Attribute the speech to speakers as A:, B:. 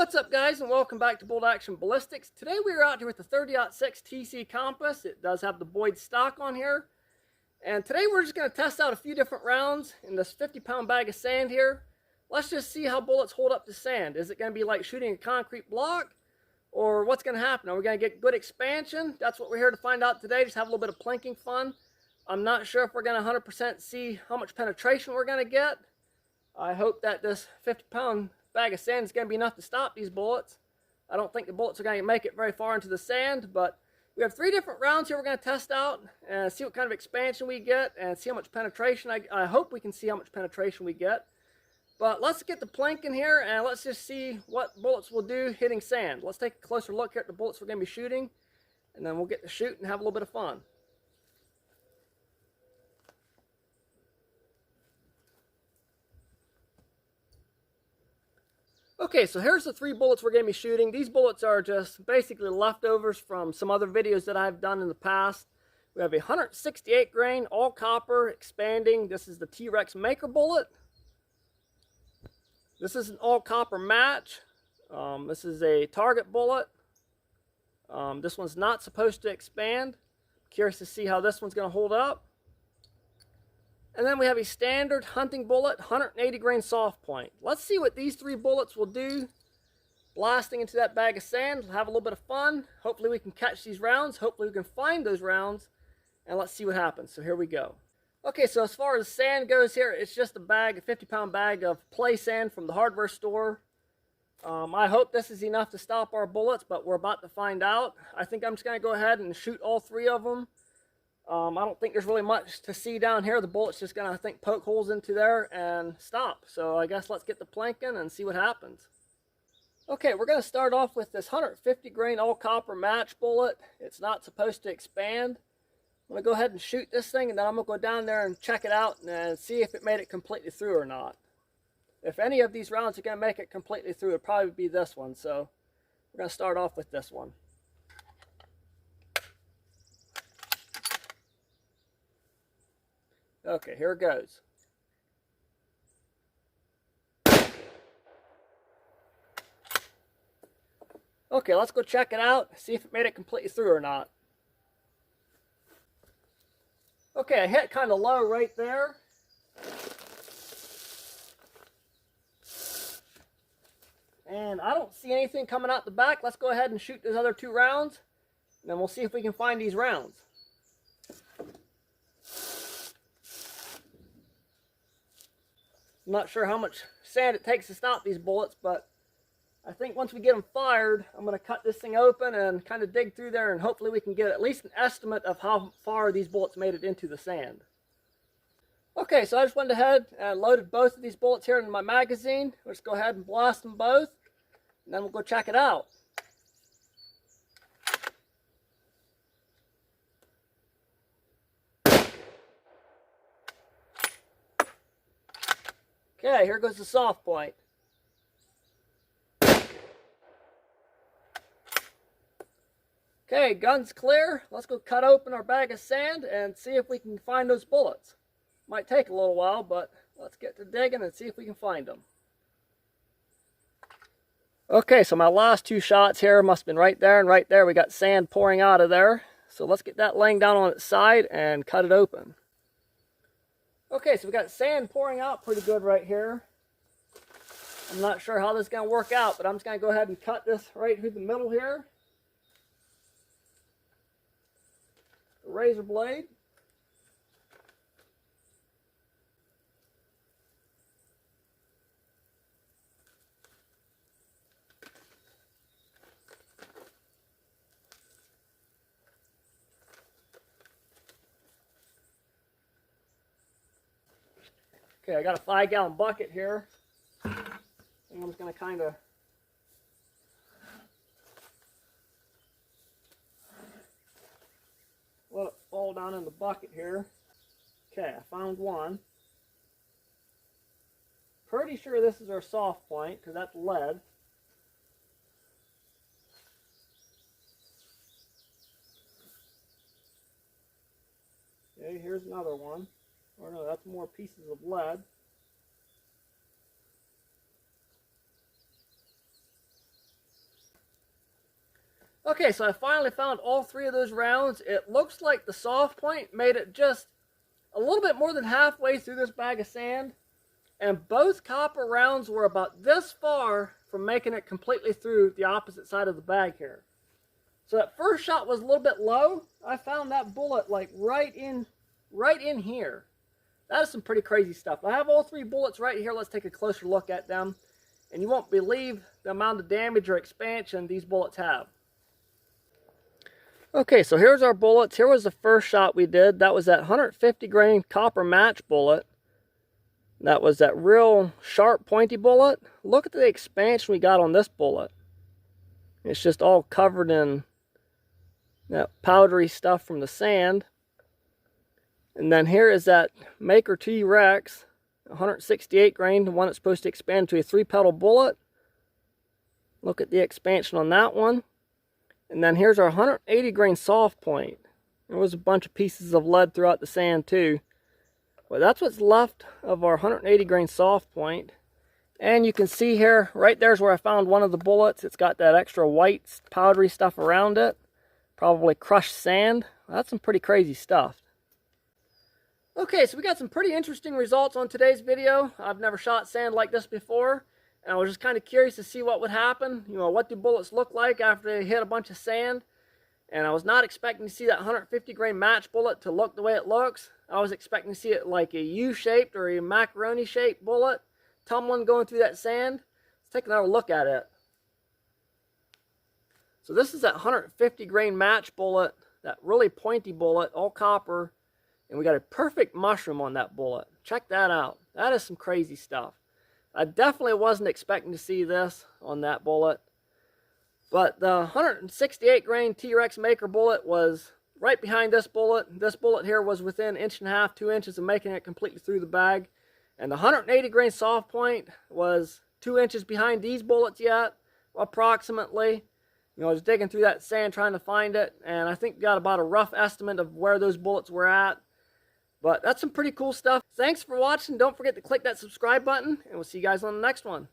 A: What's up, guys, and welcome back to Bolt Action Ballistics. Today we are out here with the 30-06 TC Compass. It does have the Boyd stock on here. And today we're just going to test out a few different rounds in this 50-pound bag of sand here. Let's just see how bullets hold up to sand. Is it going to be like shooting a concrete block? Or what's going to happen? Are we going to get good expansion? That's what we're here to find out today. Just have a little bit of plinking fun. I'm not sure if we're going to 100% see how much penetration we're going to get. I hope that this 50-pound bag of sand is going to be enough to stop these bullets. I don't think the bullets are going to make it very far into the sand, but we have 3 different rounds here we're going to test out and see what kind of expansion we get and see how much penetration. I hope we can see how much penetration we get. But let's get the plank in here and let's just see what bullets will do hitting sand. Let's take a closer look here at the bullets we're going to be shooting, and then we'll get to shoot and have a little bit of fun. Okay, so here's the 3 bullets we're going to be shooting. These bullets are just basically leftovers from some other videos that I've done in the past. We have a 168 grain, all copper, expanding. This is the T-Rex Maker bullet. This is an all copper match. This is a target bullet. This one's not supposed to expand. Curious to see how this one's going to hold up. And then we have a standard hunting bullet, 180 grain soft point. Let's see what these 3 bullets will do blasting into that bag of sand. We'll have a little bit of fun. Hopefully we can catch these rounds. Hopefully we can find those rounds. And let's see what happens. So here we go. Okay, so as far as sand goes here, it's just a bag, a 50-pound bag of play sand from the hardware store. I hope this is enough to stop our bullets, but we're about to find out. I think I'm just going to go ahead and shoot all 3 of them. I don't think there's really much to see down here. The bullet's just going to, I think, poke holes into there and stop. So I guess let's get the planking and see what happens. Okay, we're going to start off with this 150 grain all copper match bullet. It's not supposed to expand. I'm going to go ahead and shoot this thing, and then I'm going to go down there and check it out and see if it made it completely through or not. If any of these rounds are going to make it completely through, it'll probably be this one. So we're going to start off with this one. Okay, here it goes. Okay, let's go check it out, see if it made it completely through or not. Okay, I hit kind of low right there. And I don't see anything coming out the back. Let's go ahead and shoot those other 2 rounds, and then we'll see if we can find these rounds. I'm not sure how much sand it takes to stop these bullets, but I think once we get them fired, I'm going to cut this thing open and kind of dig through there, and hopefully we can get at least an estimate of how far these bullets made it into the sand. Okay, so I just went ahead and loaded both of these bullets here in my magazine. Let's go ahead and blast them both, and then we'll go check it out. Okay, here goes the soft point. Okay, gun's clear. Let's go cut open our bag of sand and see if we can find those bullets. Might take a little while, but let's get to digging and see if we can find them. Okay, so my last 2 shots here must have been right there and right there. We got sand pouring out of there. So let's get that laying down on its side and cut it open. Okay, so we got sand pouring out pretty good right here. I'm not sure how this is going to work out, but I'm just going to go ahead and cut this right through the middle here. The razor blade. Okay, I got a 5-gallon bucket here. And I'm just going to kind of let it fall down in the bucket here. Okay, I found one. Pretty sure this is our soft point because that's lead. Okay, here's another one. Or no, that's more pieces of lead. Okay, so I finally found all 3 of those rounds. It looks like the soft point made it just a little bit more than halfway through this bag of sand. And both copper rounds were about this far from making it completely through the opposite side of the bag here. So that first shot was a little bit low. I found that bullet like right in here. That is some pretty crazy stuff. I have all 3 bullets right here. Let's take a closer look at them. And you won't believe the amount of damage or expansion these bullets have. Okay, so here's our bullets. Here was the first shot we did. That was that 150 grain copper match bullet. That was that real sharp, pointy bullet. Look at the expansion we got on this bullet. It's just all covered in that powdery stuff from the sand. And then here is that Maker T-Rex, 168 grain, the one that's supposed to expand to a 3-petal bullet. Look at the expansion on that one. And then here's our 180 grain soft point. There was a bunch of pieces of lead throughout the sand too. But that's what's left of our 180 grain soft point. And you can see here, right there's where I found one of the bullets. It's got that extra white powdery stuff around it. Probably crushed sand. That's some pretty crazy stuff. Okay, so we got some pretty interesting results on today's video. I've never shot sand like this before. And I was just kind of curious to see what would happen. You know, what do bullets look like after they hit a bunch of sand? And I was not expecting to see that 150 grain match bullet to look the way it looks. I was expecting to see it like a U-shaped or a macaroni-shaped bullet tumbling going through that sand. Let's take another look at it. So this is that 150 grain match bullet, that really pointy bullet, all copper. And we got a perfect mushroom on that bullet. Check that out. That is some crazy stuff. I definitely wasn't expecting to see this on that bullet. But the 168 grain T-Rex Maker bullet was right behind this bullet. This bullet here was within 1.5 inches, 2 inches of making it completely through the bag. And the 180 grain soft point was 2 inches behind these bullets yet, approximately. You know, I was digging through that sand trying to find it, and I think got about a rough estimate of where those bullets were at. But that's some pretty cool stuff. Thanks for watching. Don't forget to click that subscribe button, and we'll see you guys on the next one.